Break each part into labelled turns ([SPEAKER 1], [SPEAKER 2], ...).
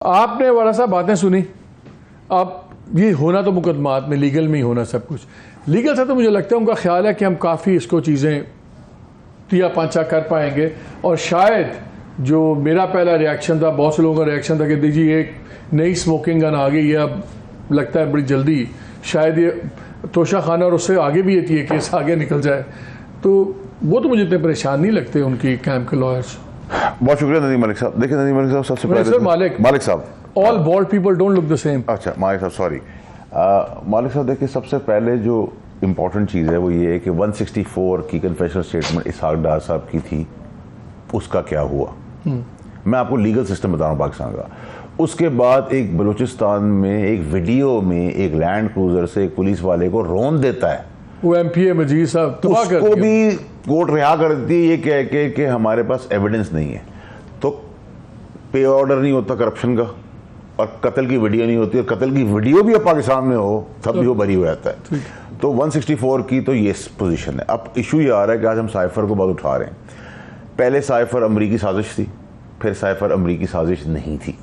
[SPEAKER 1] आपने बड़ा सा बातें सुनी। अब ये होना तो मुकदमात में लीगल में ही होना सब कुछ लीगल से, तो मुझे लगता है उनका ख्याल है कि हम काफ़ी इसको चीज़ें तिया पांचा कर पाएंगे। और शायद जो मेरा पहला रिएक्शन था, बहुत से लोगों का रिएक्शन था कि देखिए एक नई स्मोकिंग गन आ गई है, अब लगता है बड़ी जल्दी शायद ये तोशा खाना और उससे आगे भी ये केस आगे निकल जाए। तो वो तो मुझे इतने परेशान नहीं लगते उनकी कैंप के लॉयर्स।
[SPEAKER 2] बहुत शुक्रिया नदीम मलिक साहब। देखिए नदीम मलिक साहब, सबसे पहले
[SPEAKER 1] सर
[SPEAKER 2] मालिक साहब,
[SPEAKER 1] all bald people don't look the same.
[SPEAKER 2] अच्छा मालिक साहब, सॉरी मालिक साहब, देखिए सबसे पहले जो इम्पोर्टेंट चीज़ है वो ये है कि 164 की कन्फेशनल स्टेटमेंट इसहाक डार साहब की थी, उसका क्या हुआ। मैं आपको लीगल सिस्टम बता रहा हूँ पाकिस्तान का। उसके बाद एक बलूचिस्तान में एक वीडियो में एक लैंड क्रूजर से एक पुलिस वाले को रौंद देता है,
[SPEAKER 1] वो एमपीए मजीद साहब
[SPEAKER 2] उसको भी कोर्ट रिहा कर देती है ये कह के कि हमारे पास एविडेंस नहीं है। तो पे ऑर्डर नहीं होता करप्शन का, और कत्ल की वीडियो नहीं होती, और कत्ल की वीडियो भी अब पाकिस्तान में हो तब भी वो बरी हो जाता है। तो 164 की तो ये पोजीशन है। अब इशू ये आ रहा है कि आज हम साइफर को बहुत उठा रहे हैं। पहले साइफर अमरीकी साजिश थी, फिर साइफर अमरीकी साजिश नहीं थी,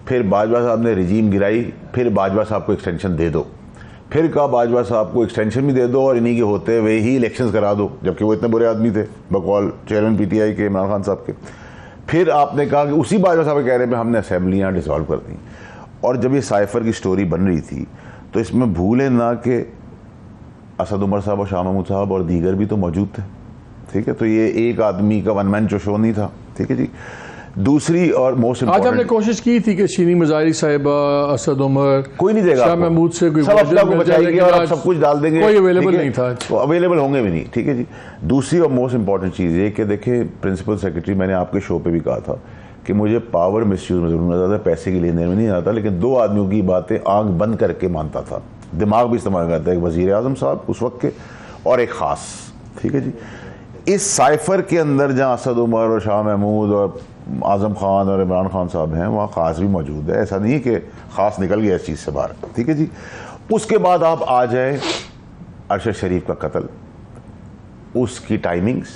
[SPEAKER 2] फिर बाजवा साहब ने रिजीम गिराई, फिर बाजवा साहब को एक्सटेंशन दे दो, फिर कहा बाजवा साहब को एक्सटेंशन भी दे दो और इन्हीं के होते हुए ही इलेक्शंस करा दो, जबकि वो इतने बुरे आदमी थे बकौल चेयरमैन पीटीआई के इमरान खान साहब के। फिर आपने कहा कि उसी बाजवा साहब कह रहे हैं हमने असेंबलियाँ डिसॉल्व कर दी। और जब ये साइफर की स्टोरी बन रही थी तो इसमें भूलें ना कि असद उमर साहब और शाह महमूद साहब और दीगर भी तो मौजूद थे, ठीक है। तो ये एक आदमी का वन मैन शो नहीं था, ठीक है जी। दूसरी और मोस्ट
[SPEAKER 1] आज हमने कोशिश की थी कि शीनी मजारी साहिबा, असद उमर,
[SPEAKER 2] कोई नहीं देगा,
[SPEAKER 1] शाह महमूद से कोई
[SPEAKER 2] सब अपना को बचाएंगे और सब कुछ डाल देंगे,
[SPEAKER 1] कोई अवेलेबल नहीं था,
[SPEAKER 2] तो अवेलेबल होंगे भी नहीं, ठीक है जी। दूसरी और मोस्ट इंपॉर्टेंट चीज़ ये कि देखिए प्रिंसिपल सेक्रेटरी, मैंने आपके शो पे भी कहा था कि मुझे पावर मिसयूज में जरूर नजर आता, पैसे के लेन देन में नहीं आता, लेकिन दो आदमियों की बातें आंख बंद करके मानता था, दिमाग भी इस्तेमाल करता है, एक वजीर आजम साहब उस वक्त के और एक खास, ठीक है जी। इस साइफर के अंदर जहाँ असद उमर और शाह महमूद और आजम खान और इमरान खान साहब हैं, वहाँ खास भी मौजूद है। ऐसा नहीं कि खास निकल गया इस चीज़ से बाहर, ठीक है जी। उसके बाद आप आ जाए अरशद शरीफ का कत्ल, उसकी टाइमिंग्स,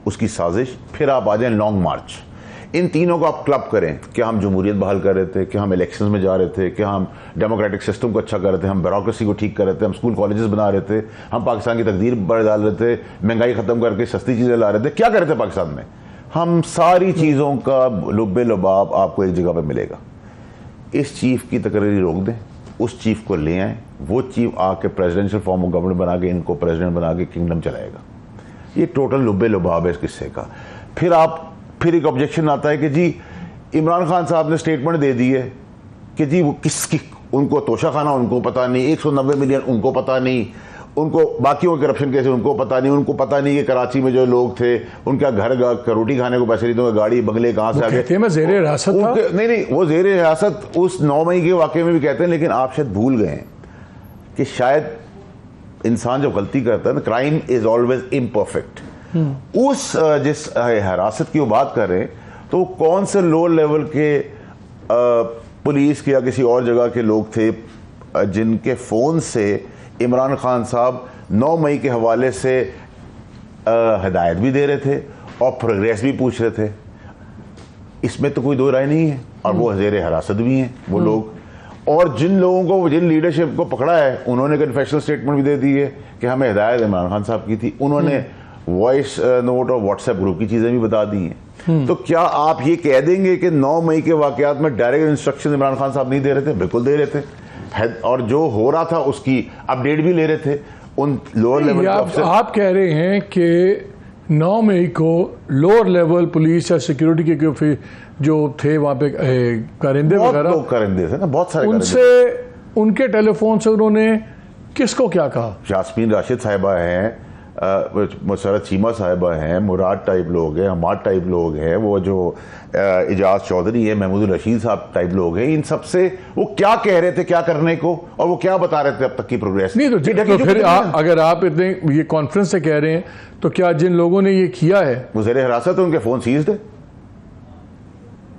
[SPEAKER 2] उसकी साजिश, फिर आप आ जाए लॉन्ग मार्च। इन तीनों को आप क्लब करें कि हम जमहूरियत बहाल कर रहे थे, कि हम इलेक्शंस में जा रहे थे, कि हम डेमोक्रेटिक सिस्टम को अच्छा कर रहे थे, हम ब्यूरोक्रेसी को ठीक कर रहे थे, हम स्कूल कॉलेजेस बना रहे थे, हम पाकिस्तान की तकदीर बढ़ डाल रहे थे, महंगाई ख़त्म करके सस्ती चीज़ें ला रहे थे, क्या कर रहे थे पाकिस्तान में। हम सारी चीज़ों का लुब्बे लुबाब आपको एक जगह पर मिलेगा। इस चीफ की तकरीर रोक दें, उस चीफ को ले आएँ, वो चीफ आके प्रेसिडेंशियल फॉर्म ऑफ गवर्नमेंट बना के इनको प्रेसिडेंट बना के किंगडम चलाएगा। ये टोटल लुब्बे लुबाब है इस किस्से का। फिर एक ऑब्जेक्शन आता है कि जी इमरान खान साहब ने स्टेटमेंट दे दी है कि जी वो किसकी, उनको तोशा खाना उनको पता नहीं, 190 मिलियन उनको पता नहीं, उनको बाकियों के करप्शन कैसे उनको पता नहीं, उनको पता नहीं कि कराची में जो लोग थे उनका घर रोटी खाने को पैसे नहीं, तो गाड़ी बंगले कहाँ से आ गए।
[SPEAKER 1] मैं ज़ेरे हिरासत था।
[SPEAKER 2] नहीं, वो ज़ेरे हिरासत उस 9 मई के वाक़े में भी कहते हैं, लेकिन आप शायद भूल गए कि शायद इंसान जो गलती करता है ना, क्राइम इज ऑलवेज इम्परफेक्ट। उस जिस हिरासत की वो बात कर रहे हैं, तो कौन से लो लेवल के पुलिस के या किसी और जगह के लोग थे जिनके फ़ोन से इमरान खान साहब 9 मई के हवाले से हिदायत भी दे रहे थे और प्रोग्रेस भी पूछ रहे थे। इसमें तो कोई दो राय नहीं है। और वो ज़ेरे हिरासत भी हैं वो लोग, और जिन लोगों को, जिन लीडरशिप को पकड़ा है, उन्होंने कन्फेशनल स्टेटमेंट भी दे दी है कि हमें हिदायत इमरान खान साहब की थी। उन्होंने वॉइस नोट और व्हाट्सएप ग्रुप की चीज़ें भी बता दी हैं। तो क्या आप ये कह देंगे कि 9 मई के वाक़यात में डायरेक्ट इंस्ट्रक्शन इमरान खान साहब नहीं दे रहे थे? बिल्कुल दे रहे थे, और जो हो रहा था उसकी अपडेट भी ले रहे थे उन लोअर लेवल।
[SPEAKER 1] आप कह रहे हैं कि 9 मई को लोअर लेवल पुलिस या सिक्योरिटी के जो थे वहाँ पे कारिंदे वगैरह,
[SPEAKER 2] कारिंदे थे ना, बहुत सारे,
[SPEAKER 1] उनसे उनके टेलीफोन से उन्होंने किसको क्या कहा?
[SPEAKER 2] यास्मीन राशिद साहिबा हैं, मुसरत चीमा साहिबा हैं, मुराद टाइप लोग हैं, हमाद टाइप लोग हैं, वो जो इजाज चौधरी है, महमूद रशीद साहब टाइप लोग हैं। इन सबसे वो क्या कह रहे थे क्या करने को, और वो क्या बता रहे थे अब तक की प्रोग्रेस
[SPEAKER 1] नहीं। तो फिर अगर आप इतने ये कॉन्फ्रेंस से कह रहे हैं, तो क्या जिन लोगों ने ये किया है
[SPEAKER 2] वो ज़ेरे हिरासत है, उनके फ़ोन सीज थे?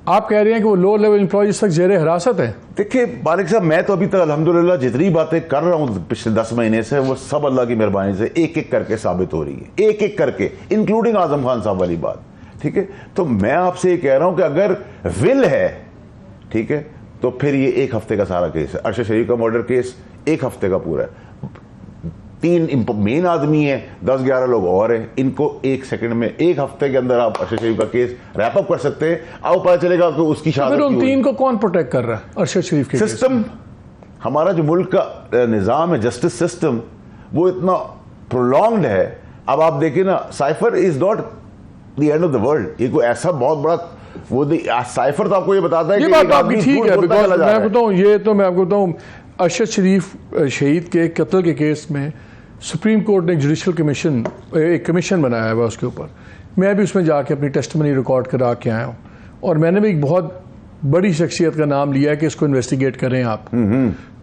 [SPEAKER 1] आप कह रहे हैं कि वो लो लेवल एम्प्लॉयज तक ज़ेरे हिरासत है?
[SPEAKER 2] देखिए मालिक साहब, मैं तो अभी तक अल्हम्दुलिल्लाह जितनी बातें कर रहा हूँ पिछले 10 महीने से, वो सब अल्लाह की मेहरबानी से एक एक करके साबित हो रही है, एक एक करके, इंक्लूडिंग आजम खान साहब वाली बात, ठीक है। तो मैं आपसे ये कह रहा हूँ कि अगर विल है ठीक है, तो फिर ये 1 हफ्ते का सारा केस है। अरशद शरीफ का मर्डर केस 1 हफ्ते का पूरा है। 3 मेन आदमी है, 10-11 लोग और हैं, इनको 1 सेकंड में 1 हफ्ते के अंदर आप अरशद शरीफ का केस रैप अप कर सकते हैं। अब पता चलेगा कि उसकी
[SPEAKER 1] फिर
[SPEAKER 2] शहादत
[SPEAKER 1] उन
[SPEAKER 2] क्यों
[SPEAKER 1] 3 को कौन प्रोटेक्ट कर रहा है अरशद शरीफ के केस?
[SPEAKER 2] सिस्टम, हमारा जो मुल्क का निज़ाम है, जस्टिस सिस्टम, वो इतना प्रोलॉन्ग्ड है। अब आप देखिए ना, cipher is not the end of the world. ये कोई ऐसा बहुत बड़ा वो साइफर तो आपको ये बताता है
[SPEAKER 1] ये
[SPEAKER 2] कि
[SPEAKER 1] बात
[SPEAKER 2] एक
[SPEAKER 1] आपकी
[SPEAKER 2] आदमी
[SPEAKER 1] ठीक
[SPEAKER 2] झूठ
[SPEAKER 1] है,
[SPEAKER 2] बोलता
[SPEAKER 1] बिकॉज
[SPEAKER 2] चला जा रहा
[SPEAKER 1] मैं
[SPEAKER 2] है।
[SPEAKER 1] बताऊं, ये तो मैं आपको बताऊं, अरशद शरीफ शहीद के कत्ल के केस में सुप्रीम कोर्ट ने एक कमीशन बनाया हुआ उसके ऊपर। मैं भी उसमें जाके अपनी टेस्टमनी रिकॉर्ड करा के आया हूँ, और मैंने भी एक बहुत बड़ी शख्सियत का नाम लिया है कि इसको इन्वेस्टिगेट करें आप।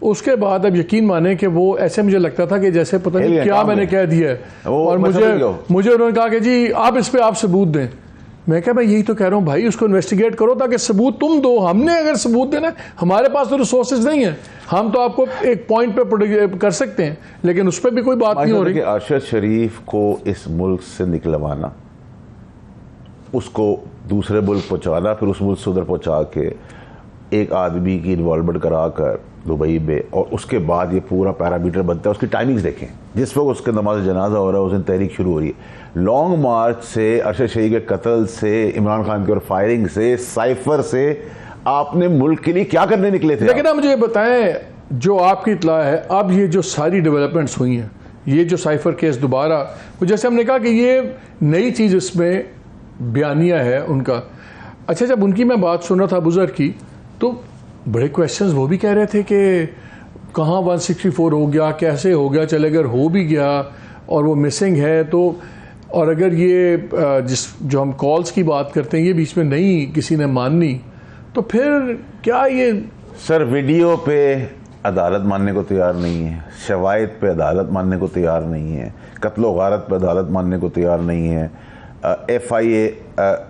[SPEAKER 1] उसके बाद अब यकीन माने कि वो ऐसे मुझे लगता था कि जैसे पता नहीं क्या मैंने कह दिया है, और मुझे उन्होंने कहा कि जी आप इस पे आप सबूत दें। मैं क्या, मैं यही तो कह रहा हूँ भाई, उसको इन्वेस्टिगेट करो ताकि सबूत तुम दो। हमने अगर सबूत देना, हमारे पास तो रिसोर्सेज नहीं है, हम तो आपको एक पॉइंट पे कर सकते हैं, लेकिन उस पर भी कोई बात नहीं हो रही।
[SPEAKER 2] अरशद शरीफ को इस मुल्क से निकलवाना, उसको दूसरे मुल्क पहुंचाना, फिर उस मुल्क से उधर पहुंचा के एक आदमी की इन्वॉल्वमेंट करा कर दुबई में, और उसके बाद ये पूरा पैरामीटर बनता है। उसकी टाइमिंग्स देखें, जिस वक्त उसके नमाज जनाजा हो रहा है उस दिन तहरीक शुरू हो रही है। लॉन्ग मार्च से, अरशद शरीफ के कत्ल से, इमरान खान की और फायरिंग से, साइफर से, आपने मुल्क के लिए क्या करने निकले थे?
[SPEAKER 1] लेकिन आप मुझे बताएं, जो आपकी इत्तला है, अब ये जो सारी डेवलपमेंट्स हुई हैं, ये जो साइफर केस दोबारा, जैसे हमने कहा कि ये नई चीज़ इसमें बयानिया है उनका। अच्छा, जब उनकी मैं बात सुन रहा था बुजुर्ग की, तो बड़े क्वेश्चंस वो भी कह रहे थे कि कहाँ 164 हो गया, कैसे हो गया, चले अगर हो भी गया और वो मिसिंग है तो, और अगर ये जो हम कॉल्स की बात करते हैं ये बीच में नहीं किसी ने माननी, तो फिर क्या ये?
[SPEAKER 2] सर, वीडियो पे अदालत मानने को तैयार नहीं है, शवाहिद पे अदालत मानने को तैयार नहीं है, कत्लो गारत पे अदालत मानने को तैयार नहीं है, FIA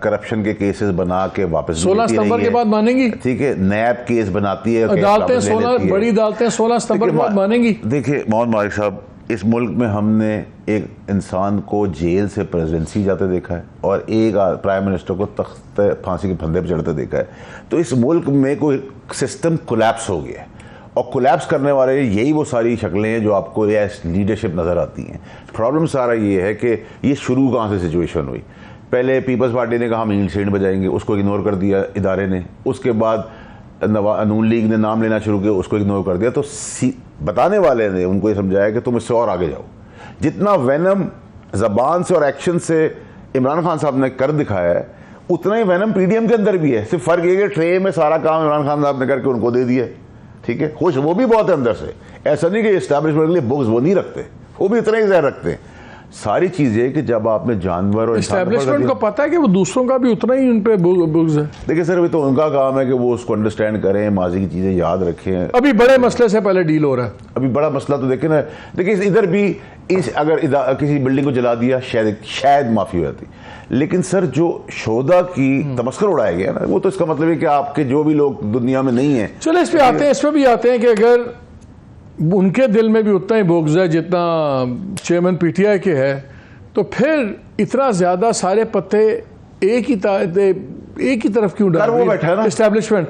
[SPEAKER 2] करप्शन के केसेस बना के वापस
[SPEAKER 1] 16 सितंबर के बाद मानेंगी।
[SPEAKER 2] ठीक है, नैब केस बनाती है,
[SPEAKER 1] अदालतें 16 बड़ी अदालतें 16 सितंबर के बाद मानेंगी।
[SPEAKER 2] देखिए मोहम्मद मालिक साहब, इस मुल्क में हमने एक इंसान को जेल से प्रेसिडेंसी जाते देखा है, और एक प्राइम मिनिस्टर को तख्त फांसी के फंदे पर चढ़ते देखा है। तो इस मुल्क में कोई सिस्टम कोलैप्स हो गया है, और कोलैप्स करने वाले यही वो सारी शक्लें हैं जो आपको लीडरशिप नज़र आती हैं। प्रॉब्लम सारा ये है कि ये शुरू कहाँ से सिचुएशन हुई। पहले पीपल्स पार्टी ने कहा हम ईंट सेंट बजाएंगे, उसको इग्नोर कर दिया इदारे ने। उसके बाद नून लीग ने नाम लेना शुरू किया, उसको इग्नोर कर दिया। तो बताने वाले ने उनको ये समझाया कि तुम इससे और आगे जाओ। जितना वैनम ज़बान से और एक्शन से इमरान खान साहब ने कर दिखाया है, उतना ही वैनम PDM के अंदर भी है। सिर्फ फ़र्क ये कि ट्रे में सारा काम इमरान खान साहब ने करके उनको दे दिया। ठीक है, खुश वो भी बहुत है अंदर से। ऐसा नहीं कि एस्टैब्लिशमेंट के लिए बुक्स वो नहीं रखते, वो भी इतना ही जहर रखते हैं। सारी चीज़ें कि जब आपने जानवर और
[SPEAKER 1] एस्टैब्लिशमेंट को पता है कि वो दूसरों का भी उतना ही उन पे बुग्ज है।
[SPEAKER 2] देखिए सर, अभी तो उनका काम है कि वो उसको अंडरस्टैंड करें, माजी की चीज़ें याद रखें।
[SPEAKER 1] अभी बड़े मसले से पहले डील हो रहा है।
[SPEAKER 2] अभी बड़ा मसला तो देखें ना, देखिए इधर भी अगर किसी बिल्डिंग को जला दिया शायद माफ़ी हो जाती, लेकिन सर जो शोधा की तमस्कर उड़ाया गया ना, वो तो इसका मतलब है कि आपके जो भी लोग दुनिया में नहीं है।
[SPEAKER 1] चलो इस पे आते हैं, इसमें भी आते हैं कि अगर उनके दिल में भी उतना ही बोग्ज है जितना चेयरमैन PTI के है, तो फिर इतना ज्यादा सारे पत्ते एक ही तरफ क्यों डाल रही है एस्टैब्लिशमेंट?